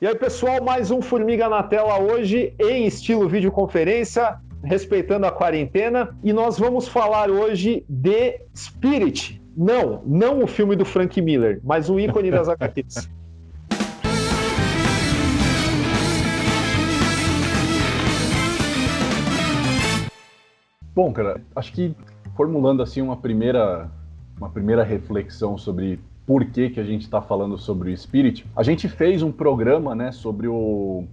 E aí, pessoal, mais um Formiga na Tela hoje em estilo videoconferência, respeitando a quarentena. E nós vamos falar hoje de Spirit. Não o filme do Frank Miller, mas um ícone das HQs. Bom, cara, acho que formulando assim uma primeira reflexão sobre por que a gente está falando sobre o Spirit, a gente fez um programa, né, sobre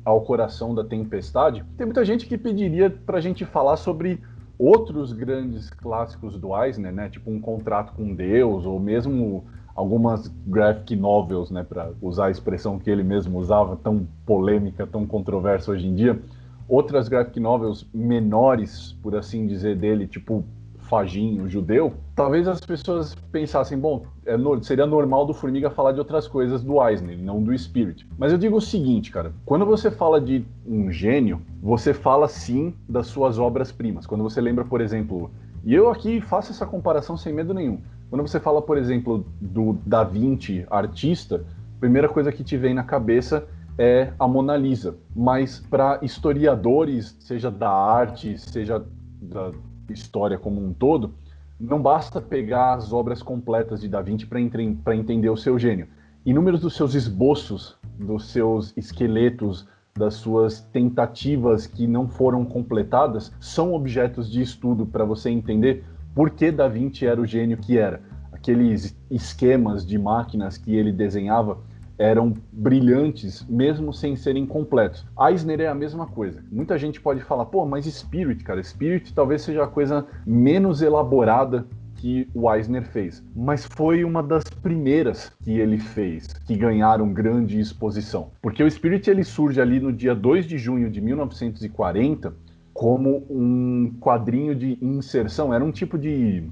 Ao Coração da Tempestade. Tem muita gente que pediria para a gente falar sobre outros grandes clássicos do Eisner, né, tipo Um Contrato com Deus, ou mesmo algumas graphic novels, né, para usar a expressão que ele mesmo usava, tão polêmica, tão controversa hoje em dia. Outras graphic novels menores, por assim dizer, dele, tipo Fagin, Judeu, talvez as pessoas pensassem, bom, seria normal do Formiga falar de outras coisas do Eisner, não do Spirit. Mas eu digo o seguinte, cara, quando você fala de um gênio, você fala sim das suas obras-primas. Quando você lembra, por exemplo, e eu aqui faço essa comparação sem medo nenhum, quando você fala, por exemplo, do Da Vinci, artista, a primeira coisa que te vem na cabeça é a Mona Lisa. Mas para historiadores, seja da arte, seja da história como um todo, não basta pegar as obras completas de Da Vinci para entender o seu gênio. Inúmeros dos seus esboços, dos seus esqueletos, das suas tentativas que não foram completadas, são objetos de estudo para você entender por que Da Vinci era o gênio que era. Aqueles esquemas de máquinas que ele desenhava eram brilhantes, mesmo sem serem completos. Eisner é a mesma coisa. Muita gente pode falar, pô, mas Spirit, cara, Spirit talvez seja a coisa menos elaborada que o Eisner fez. Mas foi uma das primeiras que ele fez, que ganharam grande exposição. Porque o Spirit, ele surge ali no dia 2 de junho de 1940 como um quadrinho de inserção. Era um tipo de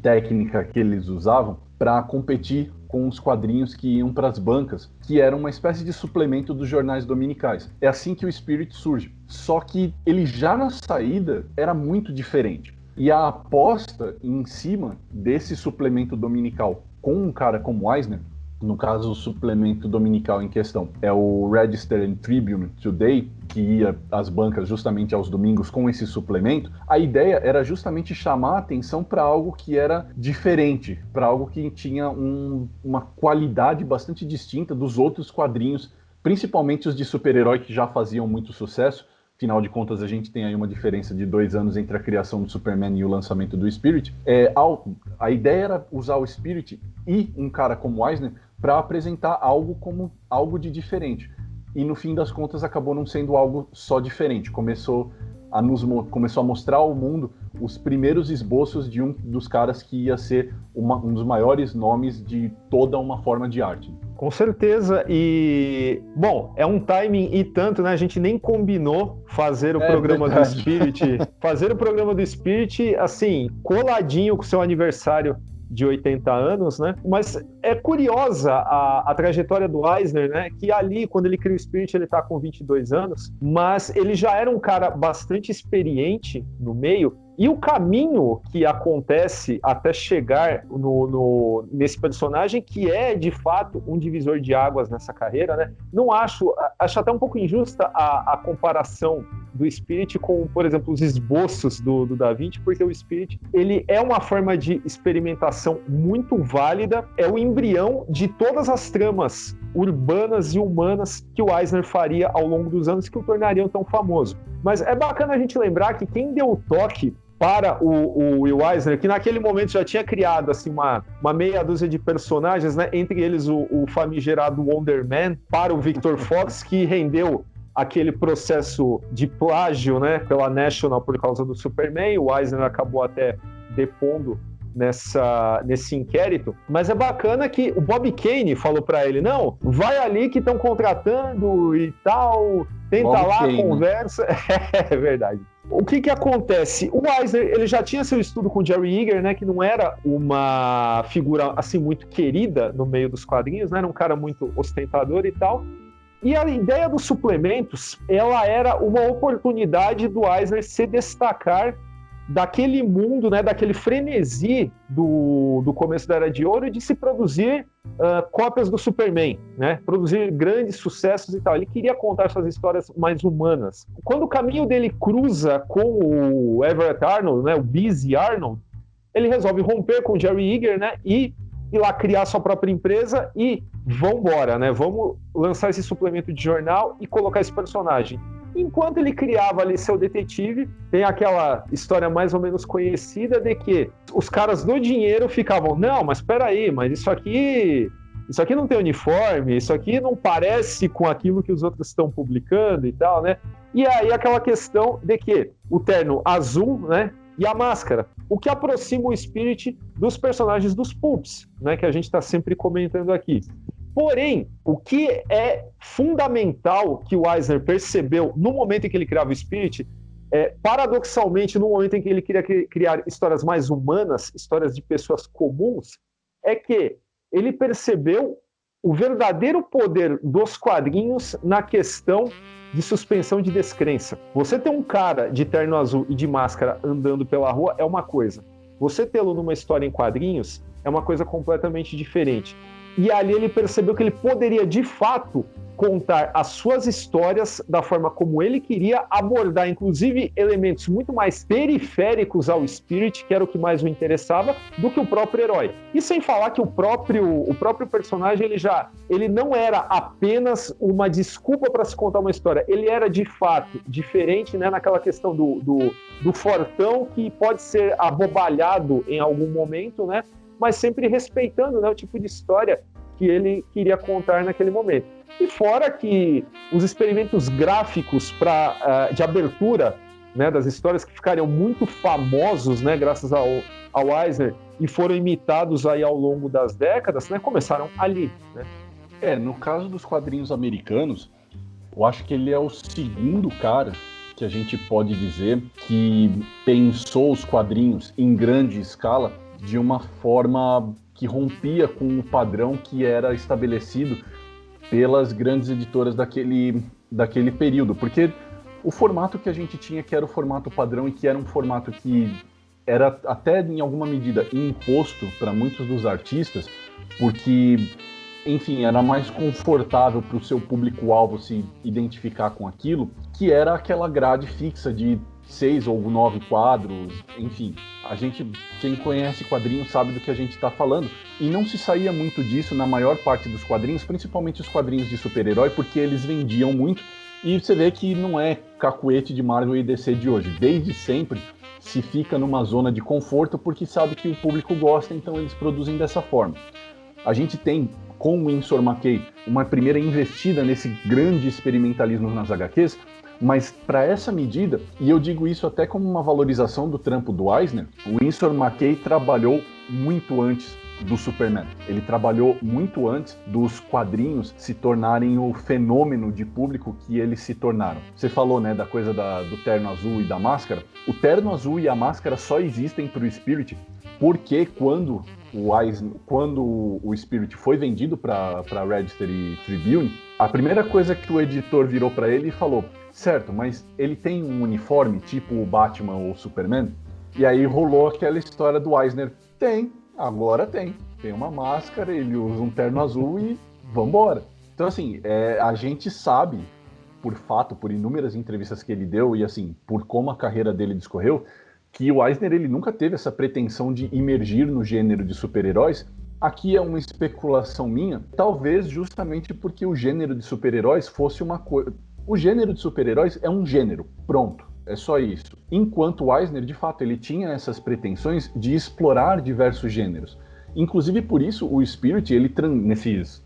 técnica que eles usavam para competir com os quadrinhos que iam para as bancas, que eram uma espécie de suplemento dos jornais dominicais. É assim que o Spirit surge. Só que ele já na saída era muito diferente. E a aposta em cima desse suplemento dominical com um cara como Eisner, no caso o suplemento dominical em questão é o Register and Tribune Today, que ia às bancas justamente aos domingos com esse suplemento, a ideia era justamente chamar a atenção para algo que era diferente, para algo que tinha uma qualidade bastante distinta dos outros quadrinhos, principalmente os de super-herói que já faziam muito sucesso. Afinal de contas, a gente tem aí uma diferença de 2 anos entre a criação do Superman e o lançamento do Spirit. A ideia era usar o Spirit e um cara como Eisner para apresentar algo como algo de diferente. E no fim das contas acabou não sendo algo só diferente. Começou a mostrar ao mundo os primeiros esboços de um dos caras que ia ser um dos maiores nomes de toda uma forma de arte. Com certeza, e bom, é um timing e tanto, né? A gente nem combinou fazer o programa verdade. do Spirit. Fazer o programa do Spirit, assim, coladinho com o seu aniversário de 80 anos, né? Mas é curiosa a trajetória do Eisner, né? Que ali, quando ele cria o Spirit, ele tá com 22 anos, mas ele já era um cara bastante experiente no meio. E o caminho que acontece até chegar nesse personagem, que é, de fato, um divisor de águas nessa carreira, né? Não acho até um pouco injusta a comparação do Spirit com, por exemplo, os esboços do Da Vinci, porque o Spirit, ele é uma forma de experimentação muito válida, é o embrião de todas as tramas urbanas e humanas que o Eisner faria ao longo dos anos que o tornariam tão famoso. Mas é bacana a gente lembrar que quem deu o toque para o Will Eisner, que naquele momento já tinha criado assim, uma meia dúzia de personagens, né? Entre eles o famigerado Wonder Man, para o Victor Fox, que rendeu aquele processo de plágio, né, pela National por causa do Superman. O Eisner acabou até depondo nesse inquérito, mas é bacana que o Bob Kane falou para ele, não, vai ali que estão contratando e tal, tenta Bob lá, Kane. Conversa. É verdade. O que acontece? O Eisner, ele já tinha seu estudo com o Jerry Eager, né, que não era uma figura assim muito querida no meio dos quadrinhos, né, era um cara muito ostentador e tal. E a ideia dos suplementos, ela era uma oportunidade do Eisner se destacar daquele mundo, né, daquele frenesi do começo da Era de Ouro de se produzir cópias do Superman, né, produzir grandes sucessos e tal. Ele queria contar suas histórias mais humanas. Quando o caminho dele cruza com o Everett Arnold, né, o Busy Arnold, ele resolve romper com o Jerry Iger, né, e ir lá criar sua própria empresa e vambora, né, vamos lançar esse suplemento de jornal e colocar esse personagem. Enquanto ele criava ali seu detetive, tem aquela história mais ou menos conhecida de que os caras do dinheiro ficavam, não, mas espera aí, mas isso aqui não tem uniforme, isso aqui não parece com aquilo que os outros estão publicando e tal, né? E aí aquela questão de que o terno azul, né, e a máscara, o que aproxima o Spirit dos personagens dos pulps, né, que a gente está sempre comentando aqui. Porém, o que é fundamental que o Eisner percebeu no momento em que ele criava o Spirit, paradoxalmente, no momento em que ele queria criar histórias mais humanas, histórias de pessoas comuns, é que ele percebeu o verdadeiro poder dos quadrinhos na questão de suspensão de descrença. Você ter um cara de terno azul e de máscara andando pela rua é uma coisa. Você tê-lo numa história em quadrinhos é uma coisa completamente diferente. E ali ele percebeu que ele poderia, de fato, contar as suas histórias da forma como ele queria, abordar, inclusive, elementos muito mais periféricos ao Spirit, que era o que mais o interessava, do que o próprio herói. E sem falar que o próprio personagem, ele não era apenas uma desculpa para se contar uma história, ele era, de fato, diferente, né, naquela questão do fortão, que pode ser abobalhado em algum momento, né, mas sempre respeitando, né, o tipo de história que ele queria contar naquele momento. E fora que os experimentos gráficos de abertura, né, das histórias que ficariam muito famosos, né, graças ao Eisner, e foram imitados aí ao longo das décadas, né, começaram ali. Né? No caso dos quadrinhos americanos, eu acho que ele é o segundo cara que a gente pode dizer que pensou os quadrinhos em grande escala de uma forma que rompia com o padrão que era estabelecido pelas grandes editoras daquele período. Porque o formato que a gente tinha, que era o formato padrão e que era um formato que era até em alguma medida imposto para muitos dos artistas, porque, enfim, era mais confortável para o seu público-alvo se identificar com aquilo, que era aquela grade fixa de 6 ou 9 quadros, enfim. Quem conhece quadrinhos sabe do que a gente está falando. E não se saía muito disso na maior parte dos quadrinhos, principalmente os quadrinhos de super-herói, porque eles vendiam muito. E você vê que não é cacuete de Marvel e DC de hoje. Desde sempre se fica numa zona de conforto porque sabe que o público gosta, então eles produzem dessa forma. A gente tem, com o Winsor McCay, uma primeira investida nesse grande experimentalismo nas HQs, mas para essa medida, e eu digo isso até como uma valorização do trampo do Eisner, o Winsor McCay trabalhou muito antes do Superman. Ele trabalhou muito antes dos quadrinhos se tornarem o fenômeno de público que eles se tornaram. Você falou, né, da coisa do terno azul e da máscara. O terno azul e a máscara só existem para o Spirit porque quando o Spirit foi vendido para Register e Tribune, a primeira coisa que o editor virou para ele e falou: certo, mas ele tem um uniforme tipo o Batman ou o Superman? E aí rolou aquela história do Eisner: agora tem uma máscara, ele usa um terno azul e vambora. Então, assim, a gente sabe, por inúmeras entrevistas que ele deu e, assim, por como a carreira dele discorreu, que o Eisner, ele nunca teve essa pretensão de imergir no gênero de super-heróis. Aqui é uma especulação minha, talvez justamente porque o gênero de super-heróis fosse uma coisa... O gênero de super-heróis é um gênero, pronto, é só isso. Enquanto o Eisner, de fato, ele tinha essas pretensões de explorar diversos gêneros. Inclusive por isso o Spirit, nesses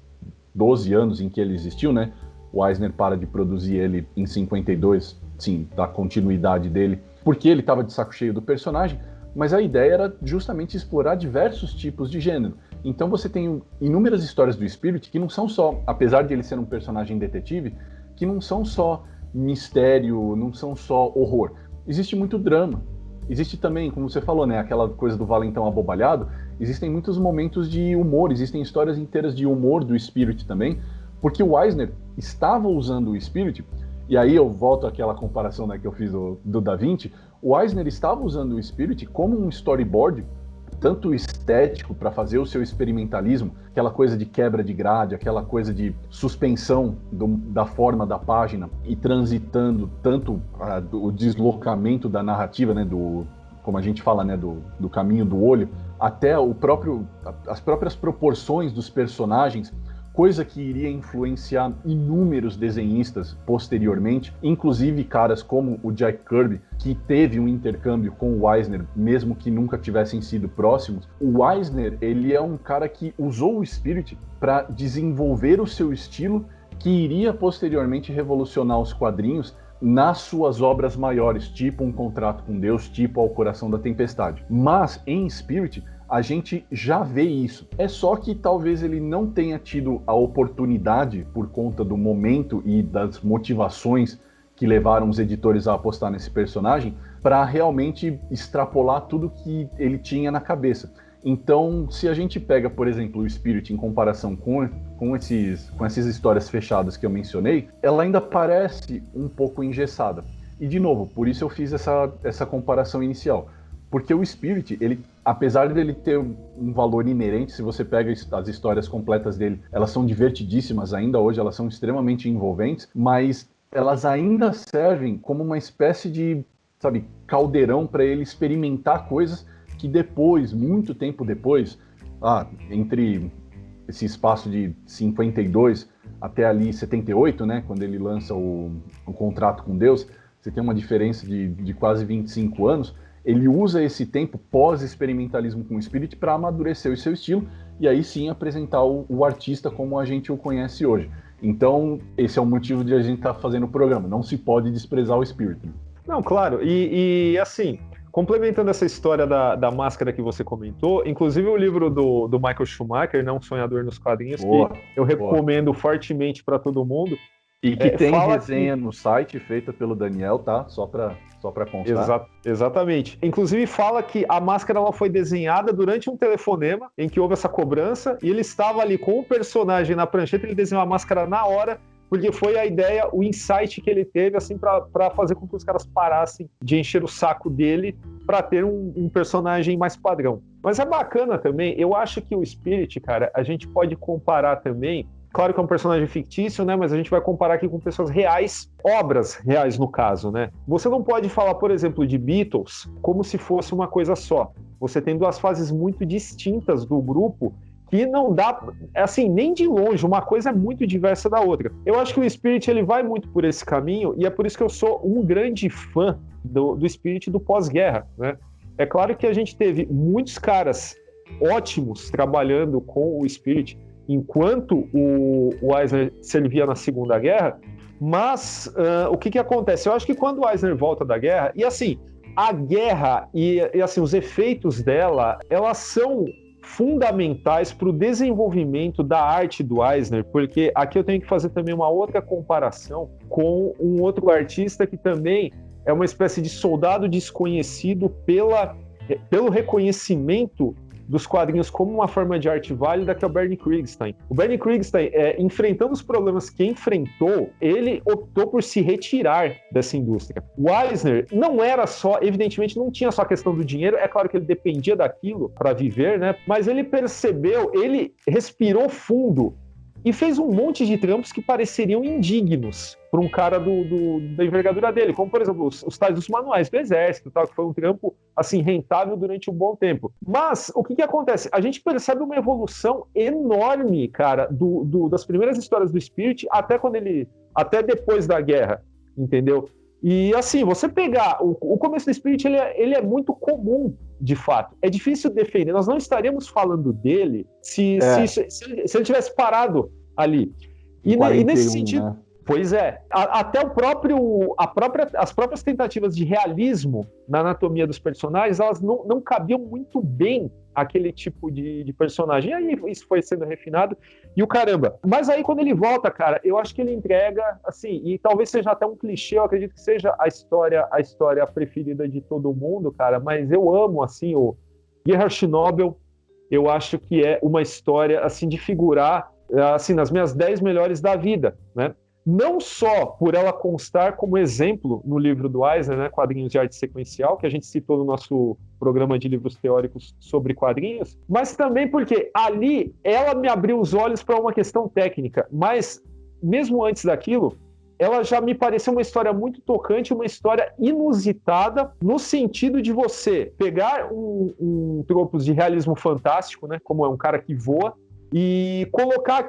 12 anos em que ele existiu, né? O Eisner para de produzir ele em 52, sim, da continuidade dele, porque ele estava de saco cheio do personagem, mas a ideia era justamente explorar diversos tipos de gênero. Então você tem inúmeras histórias do Spirit que não são só, apesar de ele ser um personagem detetive, que não são só mistério, não são só horror. Existe muito drama. Existe também, como você falou, né, aquela coisa do valentão abobalhado, existem muitos momentos de humor, existem histórias inteiras de humor do Spirit também, porque o Eisner estava usando o Spirit, e aí eu volto àquela comparação, né, que eu fiz do Da Vinci. O Eisner estava usando o Spirit como um storyboard, tanto estético para fazer o seu experimentalismo, aquela coisa de quebra de grade, aquela coisa de suspensão da forma da página e transitando tanto o deslocamento da narrativa, né, como a gente fala, né, do caminho do olho, até as próprias proporções dos personagens, coisa que iria influenciar inúmeros desenhistas posteriormente, inclusive caras como o Jack Kirby, que teve um intercâmbio com o Eisner, mesmo que nunca tivessem sido próximos. O Eisner, ele é um cara que usou o Spirit para desenvolver o seu estilo, que iria posteriormente revolucionar os quadrinhos nas suas obras maiores, tipo Um Contrato com Deus, tipo Ao Coração da Tempestade. Mas, em Spirit, a gente já vê isso. É só que talvez ele não tenha tido a oportunidade, por conta do momento e das motivações que levaram os editores a apostar nesse personagem, para realmente extrapolar tudo que ele tinha na cabeça. Então, se a gente pega, por exemplo, o Spirit em comparação com essas histórias fechadas que eu mencionei, ela ainda parece um pouco engessada. E, de novo, por isso eu fiz essa comparação inicial. Porque o Spirit, ele, apesar dele ter um valor inerente, se você pega as histórias completas dele, elas são divertidíssimas ainda hoje, elas são extremamente envolventes, mas elas ainda servem como uma espécie de, sabe, caldeirão para ele experimentar coisas que depois, muito tempo depois, entre esse espaço de 52 até ali 78, né, quando ele lança o Contrato com Deus, você tem uma diferença de quase 25 anos, ele usa esse tempo pós-experimentalismo com o Spirit para amadurecer o seu estilo e aí sim apresentar o artista como a gente o conhece hoje. Então, esse é o motivo de a gente estar fazendo o programa. Não se pode desprezar o Spirit. Não, claro. E assim, complementando essa história da máscara que você comentou, inclusive o livro do Michael Schumacher, né, Um Sonhador nos Quadrinhos, que eu recomendo fortemente para todo mundo. E que tem resenha no site feita pelo Daniel, tá? Só para constar. Exatamente. Inclusive fala que a máscara ela foi desenhada durante um telefonema em que houve essa cobrança e ele estava ali com o personagem na prancheta, ele desenhou a máscara na hora, porque foi a ideia, o insight que ele teve assim para fazer com que os caras parassem de encher o saco dele para ter um personagem mais padrão. Mas é bacana também, eu acho que o Spirit, cara, a gente pode comparar também. Claro que é um personagem fictício, né? Mas a gente vai comparar aqui com pessoas reais, obras reais no caso, né? Você não pode falar, por exemplo, de Beatles como se fosse uma coisa só. Você tem duas fases muito distintas do grupo que não dá, assim, nem de longe, uma coisa é muito diversa da outra. Eu acho que o Spirit ele vai muito por esse caminho e é por isso que eu sou um grande fã do Spirit do pós-guerra, né? É claro que a gente teve muitos caras ótimos trabalhando com o Spirit enquanto o Eisner servia na Segunda Guerra, mas o que acontece? Eu acho que quando o Eisner volta da guerra, e assim, a guerra e assim, os efeitos dela, elas são fundamentais para o desenvolvimento da arte do Eisner, porque aqui eu tenho que fazer também uma outra comparação com um outro artista que também é uma espécie de soldado desconhecido pelo reconhecimento dos quadrinhos como uma forma de arte válida, que é o Bernie Krigstein. O Bernie Krigstein, enfrentando os problemas que enfrentou, ele optou por se retirar dessa indústria. O Eisner não era só, evidentemente, não tinha só a questão do dinheiro, é claro que ele dependia daquilo para viver, né? Mas ele percebeu, ele respirou fundo e fez um monte de trampos que pareceriam indignos para um cara da envergadura dele, como, por exemplo, os tais dos manuais do Exército, tal, que foi um trampo assim, rentável durante um bom tempo. Mas o que acontece? A gente percebe uma evolução enorme, cara, das primeiras histórias do Spirit até depois da guerra, entendeu? E assim, você pegar o começo do Spirit, ele é muito comum, de fato. É difícil defender. Nós não estaríamos falando dele se ele tivesse parado ali. E nesse sentido, né? Pois é. Até as próprias tentativas de realismo na anatomia dos personagens, elas não cabiam muito bem aquele tipo de personagem. E aí isso foi sendo refinado e o caramba. Mas aí quando ele volta, cara, eu acho que ele entrega, assim, e talvez seja até um clichê, eu acredito que seja a história preferida de todo mundo, cara, mas eu amo, assim, o Gerhard Schnobel, eu acho que é uma história, assim, de figurar, assim, nas minhas 10 melhores da vida, né? não só por ela constar como exemplo no livro do Eisner, né, Quadrinhos de Arte Sequencial, que a gente citou no nosso programa de livros teóricos sobre quadrinhos, mas também porque ali ela me abriu os olhos para uma questão técnica, mas mesmo antes daquilo, ela já me pareceu uma história muito tocante, uma história inusitada, no sentido de você pegar um tropos de realismo fantástico, né, como é um cara que voa, e colocar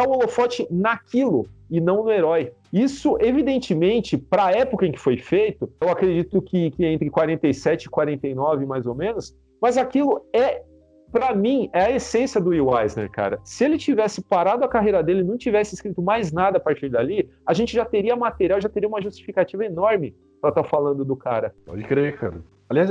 o holofote naquilo e não no herói. Isso, evidentemente, para a época em que foi feito, eu acredito que entre 47 e 49, mais ou menos, mas aquilo para mim, é a essência do Will Eisner, cara. Se ele tivesse parado a carreira dele e não tivesse escrito mais nada a partir dali, a gente já teria material, já teria uma justificativa enorme para estar falando do cara. Pode crer, cara. Aliás,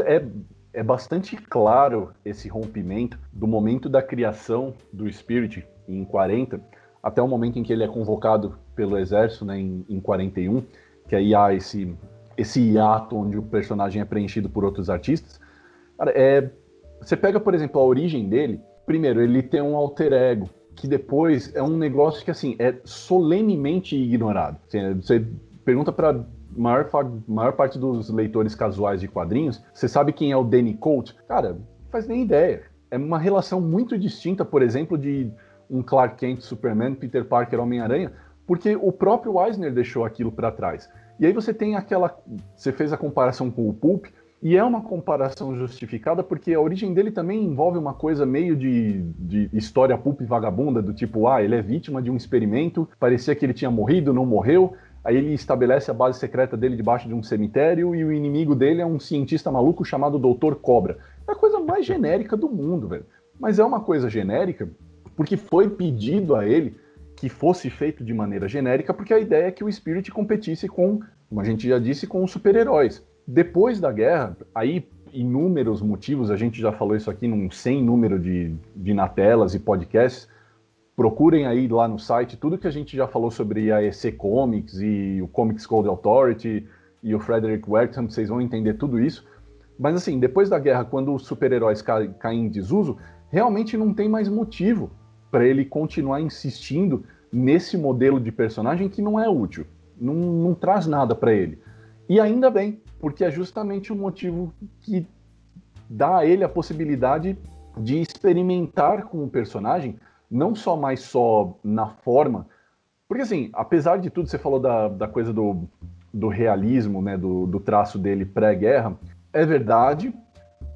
é bastante claro esse rompimento do momento da criação do Spirit em 40 até o momento em que ele é convocado pelo exército, né, em 41, que aí há esse hiato onde o personagem é preenchido por outros artistas. Cara, você pega, por exemplo, a origem dele. Primeiro, ele tem um alter ego, que depois é um negócio que, assim, é solenemente ignorado. Assim, você pergunta para maior parte dos leitores casuais de quadrinhos, você sabe quem é o Danny Colt? Cara, não faz nem ideia. É uma relação muito distinta, por exemplo, de um Clark Kent, Superman, Peter Parker, Homem-Aranha, porque o próprio Eisner deixou aquilo para trás. E aí você tem você fez a comparação com o Pulp, e é uma comparação justificada porque a origem dele também envolve uma coisa meio de história pulp vagabunda, do tipo, ele é vítima de um experimento, parecia que ele tinha morrido, não morreu, aí ele estabelece a base secreta dele debaixo de um cemitério e o inimigo dele é um cientista maluco chamado Dr. Cobra. É a coisa mais genérica do mundo, velho. Mas é uma coisa genérica porque foi pedido a ele que fosse feito de maneira genérica, porque a ideia é que o Spirit competisse com, como a gente já disse, com os super-heróis. Depois da guerra, aí inúmeros motivos, a gente já falou isso aqui num sem número de Natelas e podcasts, procurem aí lá no site tudo que a gente já falou sobre a EC Comics e o Comics Code Authority e o Frederick Wertham, vocês vão entender tudo isso. Mas assim, depois da guerra, quando os super-heróis caem em desuso, realmente não tem mais motivo para ele continuar insistindo nesse modelo de personagem que não é útil, não traz nada para ele. E ainda bem, porque é justamente o motivo que dá a ele a possibilidade de experimentar com o personagem, não só na forma, porque assim, apesar de tudo, você falou da coisa do realismo, né, do traço dele pré-guerra, é verdade,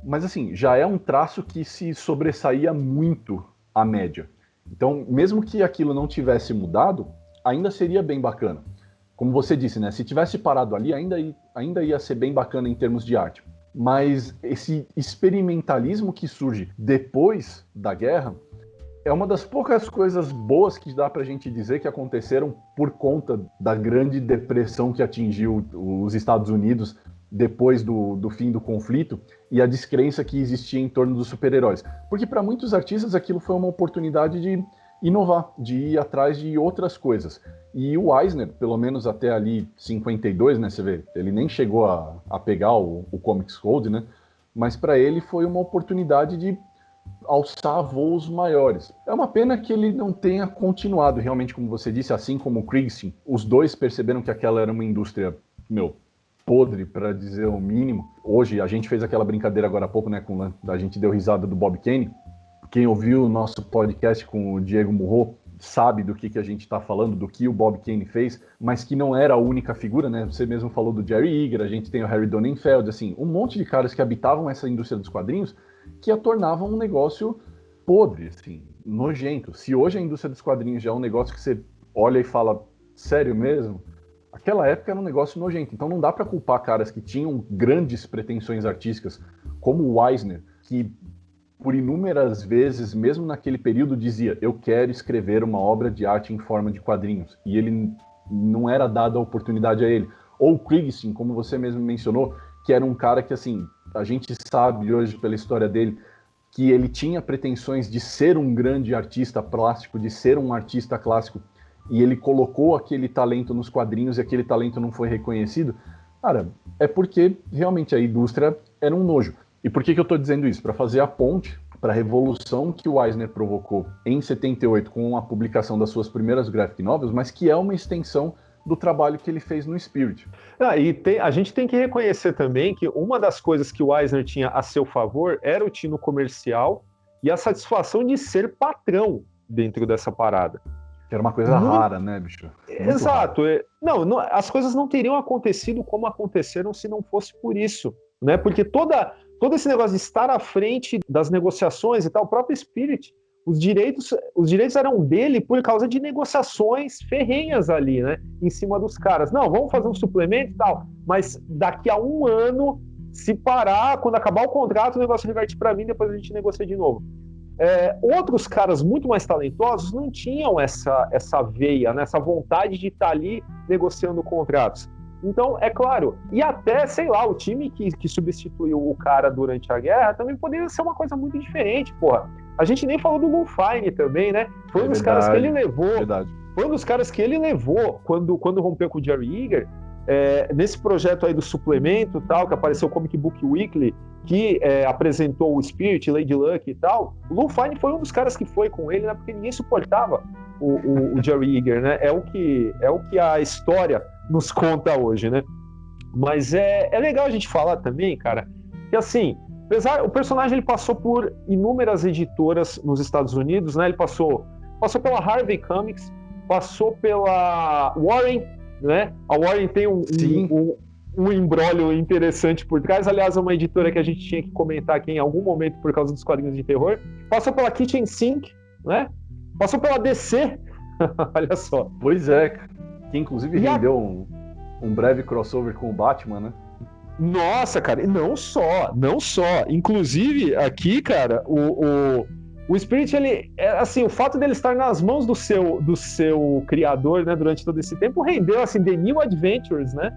mas assim, já é um traço que se sobressaía muito à média. Então, mesmo que aquilo não tivesse mudado, ainda seria bem bacana. Como você disse, né? Se tivesse parado ali, ainda ia ser bem bacana em termos de arte. Mas esse experimentalismo que surge depois da guerra é uma das poucas coisas boas que dá pra gente dizer que aconteceram por conta da grande depressão que atingiu os Estados Unidos depois do fim do conflito e a descrença que existia em torno dos super-heróis. Porque para muitos artistas aquilo foi uma oportunidade de inovar, de ir atrás de outras coisas. E o Eisner, pelo menos até ali 52, né, você vê, ele nem chegou a pegar o Comics Code, né, mas para ele foi uma oportunidade de alçar voos maiores. É uma pena que ele não tenha continuado, realmente, como você disse, assim como o Krigstein. Os dois perceberam que aquela era uma indústria, podre, para dizer o mínimo. Hoje, a gente fez aquela brincadeira agora há pouco, né, a gente deu risada do Bob Kane. Quem ouviu o nosso podcast com o Diego Murro sabe do que a gente está falando, do que o Bob Kane fez, mas que não era a única figura, né? Você mesmo falou do Jerry Iger, a gente tem o Harry Donenfeld, assim, um monte de caras que habitavam essa indústria dos quadrinhos que a tornavam um negócio podre, assim, nojento. Se hoje a indústria dos quadrinhos já é um negócio que você olha e fala, sério mesmo? Aquela época era um negócio nojento. Então não dá para culpar caras que tinham grandes pretensões artísticas, como o Eisner, que por inúmeras vezes, mesmo naquele período, dizia, eu quero escrever uma obra de arte em forma de quadrinhos. E ele não era dada a oportunidade a ele. Ou o Krigstein, como você mesmo mencionou, que era um cara que, assim, a gente sabe hoje pela história dele, que ele tinha pretensões de ser um grande artista plástico, de ser um artista clássico, e ele colocou aquele talento nos quadrinhos e aquele talento não foi reconhecido. Cara, é porque realmente a indústria era um nojo. E por que eu estou dizendo isso? Para fazer a ponte para a revolução que o Eisner provocou em 78 com a publicação das suas primeiras graphic novels, mas que é uma extensão do trabalho que ele fez no Spirit. A gente tem que reconhecer também que uma das coisas que o Eisner tinha a seu favor era o tino comercial e a satisfação de ser patrão dentro dessa parada. Que era uma coisa rara, né, bicho? Exato. Não, as coisas não teriam acontecido como aconteceram se não fosse por isso, né? Porque todo esse negócio de estar à frente das negociações e tal, o próprio Spirit, os direitos eram dele por causa de negociações ferrenhas ali, né? Em cima dos caras. Não, vamos fazer um suplemento e tal, mas daqui a um ano, se parar, quando acabar o contrato, o negócio reverte para mim, depois a gente negocia de novo. Outros caras muito mais talentosos não tinham essa veia, né? Essa vontade de estar ali negociando contratos. Então, é claro, e até, sei lá, o time que substituiu o cara durante a guerra também poderia ser uma coisa muito diferente, porra. A gente nem falou do Lufine também, né? Foi um dos caras que ele levou. Verdade. Foi um dos caras que ele levou quando rompeu com o Jerry Eager, nesse projeto aí do suplemento tal, que apareceu o Comic Book Weekly, que apresentou o Spirit, Lady Luck e tal. O Lufine foi um dos caras que foi com ele, né? Porque ninguém suportava o Jerry Eager, né? É o que a história nos conta hoje, né? Mas é legal a gente falar também, cara, que assim, o personagem ele passou por inúmeras editoras nos Estados Unidos, né? Ele passou pela Harvey Comics, passou pela Warren, né? A Warren tem um imbróglio interessante por trás. Aliás, é uma editora que a gente tinha que comentar aqui em algum momento por causa dos quadrinhos de terror. Passou pela Kitchen Sink, né? Passou pela DC. Olha só. Pois é, que inclusive rendeu um breve crossover com o Batman, né? Nossa, cara, não só. Inclusive, aqui, cara, o Spirit, ele, assim, o fato dele estar nas mãos do seu criador, né, durante todo esse tempo, rendeu, assim, The New Adventures, né?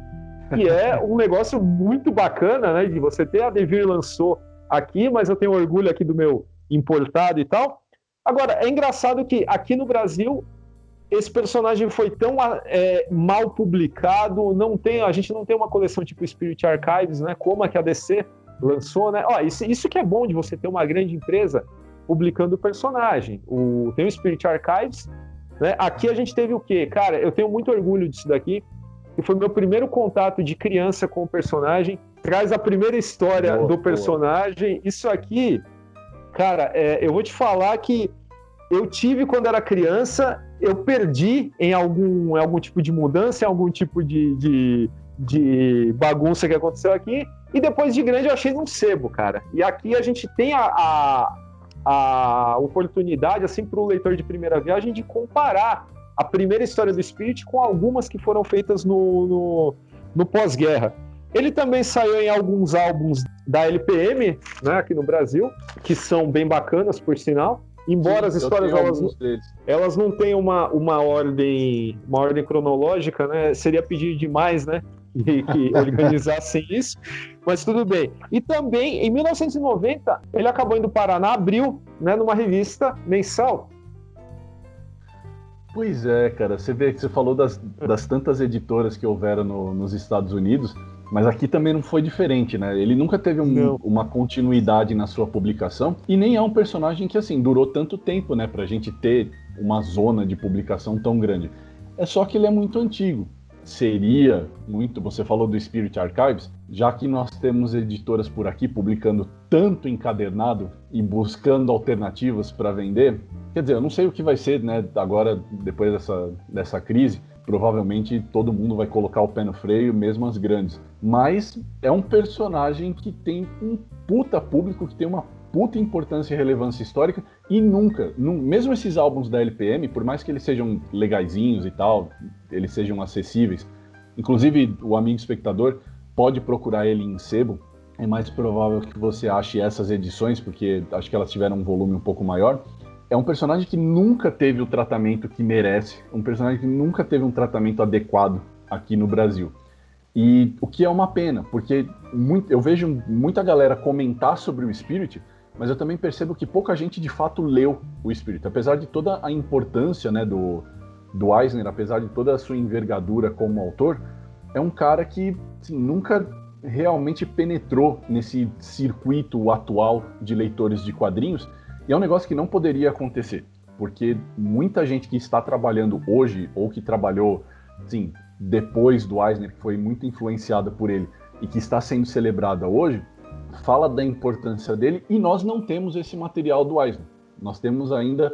Que é um negócio muito bacana, né? De você ter, a Devir lançou aqui, mas eu tenho orgulho aqui do meu importado e tal. Agora, é engraçado que aqui no Brasil esse personagem foi tão mal publicado, a gente não tem uma coleção tipo Spirit Archives, né? Como a que a DC lançou, né? Isso que é bom de você ter uma grande empresa publicando o personagem. Tem o Spirit Archives, né? Aqui a gente teve o quê? Cara, eu tenho muito orgulho disso daqui, que foi meu primeiro contato de criança com o personagem, traz a primeira história do personagem. Isso aqui, cara, eu vou te falar que eu tive quando era criança, eu perdi em algum tipo de mudança, em algum tipo de bagunça que aconteceu aqui, e depois de grande eu achei num sebo, cara. E aqui a gente tem a oportunidade, assim, para o leitor de primeira viagem, de comparar a primeira história do Spirit com algumas que foram feitas no pós-guerra. Ele também saiu em alguns álbuns da LPM, né, aqui no Brasil, que são bem bacanas, por sinal. Embora as histórias elas não tenham uma ordem cronológica, né? Seria pedir demais, né? Que organizassem isso, mas tudo bem. E também, em 1990, ele acabou indo parar na Abril, né, numa revista mensal. Pois é, cara, você vê que você falou das tantas editoras que houveram nos Estados Unidos, mas aqui também não foi diferente, né? Ele nunca teve uma continuidade na sua publicação, e nem é um personagem que, assim, durou tanto tempo, né, pra gente ter uma zona de publicação tão grande. É só que ele é muito antigo. Seria muito, você falou do Spirit Archives, já que nós temos editoras por aqui publicando tanto encadernado e buscando alternativas para vender, quer dizer, eu não sei o que vai ser, né, agora, depois dessa crise, provavelmente todo mundo vai colocar o pé no freio, mesmo as grandes, mas é um personagem que tem um puta público, que tem uma puta importância e relevância histórica, e mesmo esses álbuns da LPM, por mais que eles sejam legaizinhos e tal, eles sejam acessíveis, inclusive o amigo espectador pode procurar ele em sebo, é mais provável que você ache essas edições, porque acho que elas tiveram um volume um pouco maior. É um personagem que nunca teve o tratamento que merece, um personagem que nunca teve um tratamento adequado aqui no Brasil. E o que é uma pena, porque eu vejo muita galera comentar sobre o Spirit, mas eu também percebo que pouca gente de fato leu o Spirit. Apesar de toda a importância, né, do Eisner, apesar de toda a sua envergadura como autor, é um cara que, assim, nunca realmente penetrou nesse circuito atual de leitores de quadrinhos, e é um negócio que não poderia acontecer, porque muita gente que está trabalhando hoje, ou que trabalhou, sim, depois do Eisner, que foi muito influenciada por ele, e que está sendo celebrada hoje, fala da importância dele, e nós não temos esse material do Eisner. Nós temos ainda,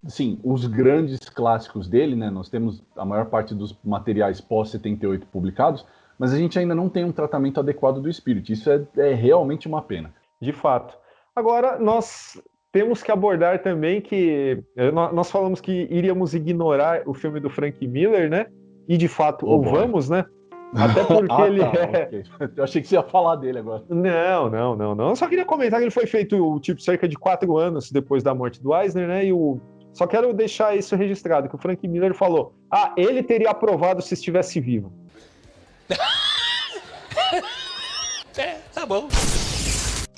sim, os grandes clássicos dele, né? Nós temos a maior parte dos materiais pós-78 publicados, mas a gente ainda não tem um tratamento adequado do Spirit. Isso é realmente uma pena. De fato. Agora, nós temos que abordar também que nós falamos que iríamos ignorar o filme do Frank Miller, né? E de fato, vamos, né? Até porque ele okay. Eu achei que você ia falar dele agora. Não. Eu só queria comentar que ele foi feito, tipo, cerca de 4 anos depois da morte do Eisner, né? Só quero deixar isso registrado, que o Frank Miller falou, ele teria aprovado se estivesse vivo. Tá bom.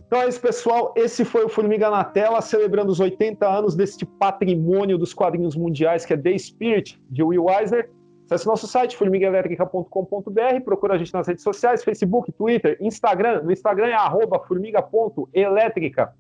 Então é isso, pessoal. Esse foi o Formiga na Tela, celebrando os 80 anos deste patrimônio dos quadrinhos mundiais, que é The Spirit, de Will Eisner. Acesse nosso site, formigaelétrica.com.br, procura a gente nas redes sociais, Facebook, Twitter, Instagram. No Instagram é @formiga.elétrica.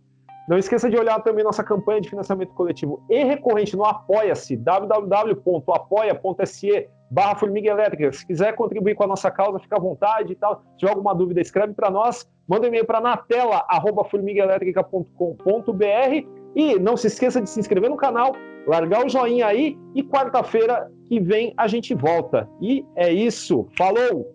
Não esqueça de olhar também nossa campanha de financiamento coletivo e recorrente no Apoia-se, www.apoia.se/Formiga Elétrica. Se quiser contribuir com a nossa causa, fica à vontade e tal. Se tiver alguma dúvida, escreve para nós. Manda um e-mail para natela@formigaelétrica.com.br. E não se esqueça de se inscrever no canal, largar o joinha aí, e quarta-feira que vem a gente volta. E é isso. Falou!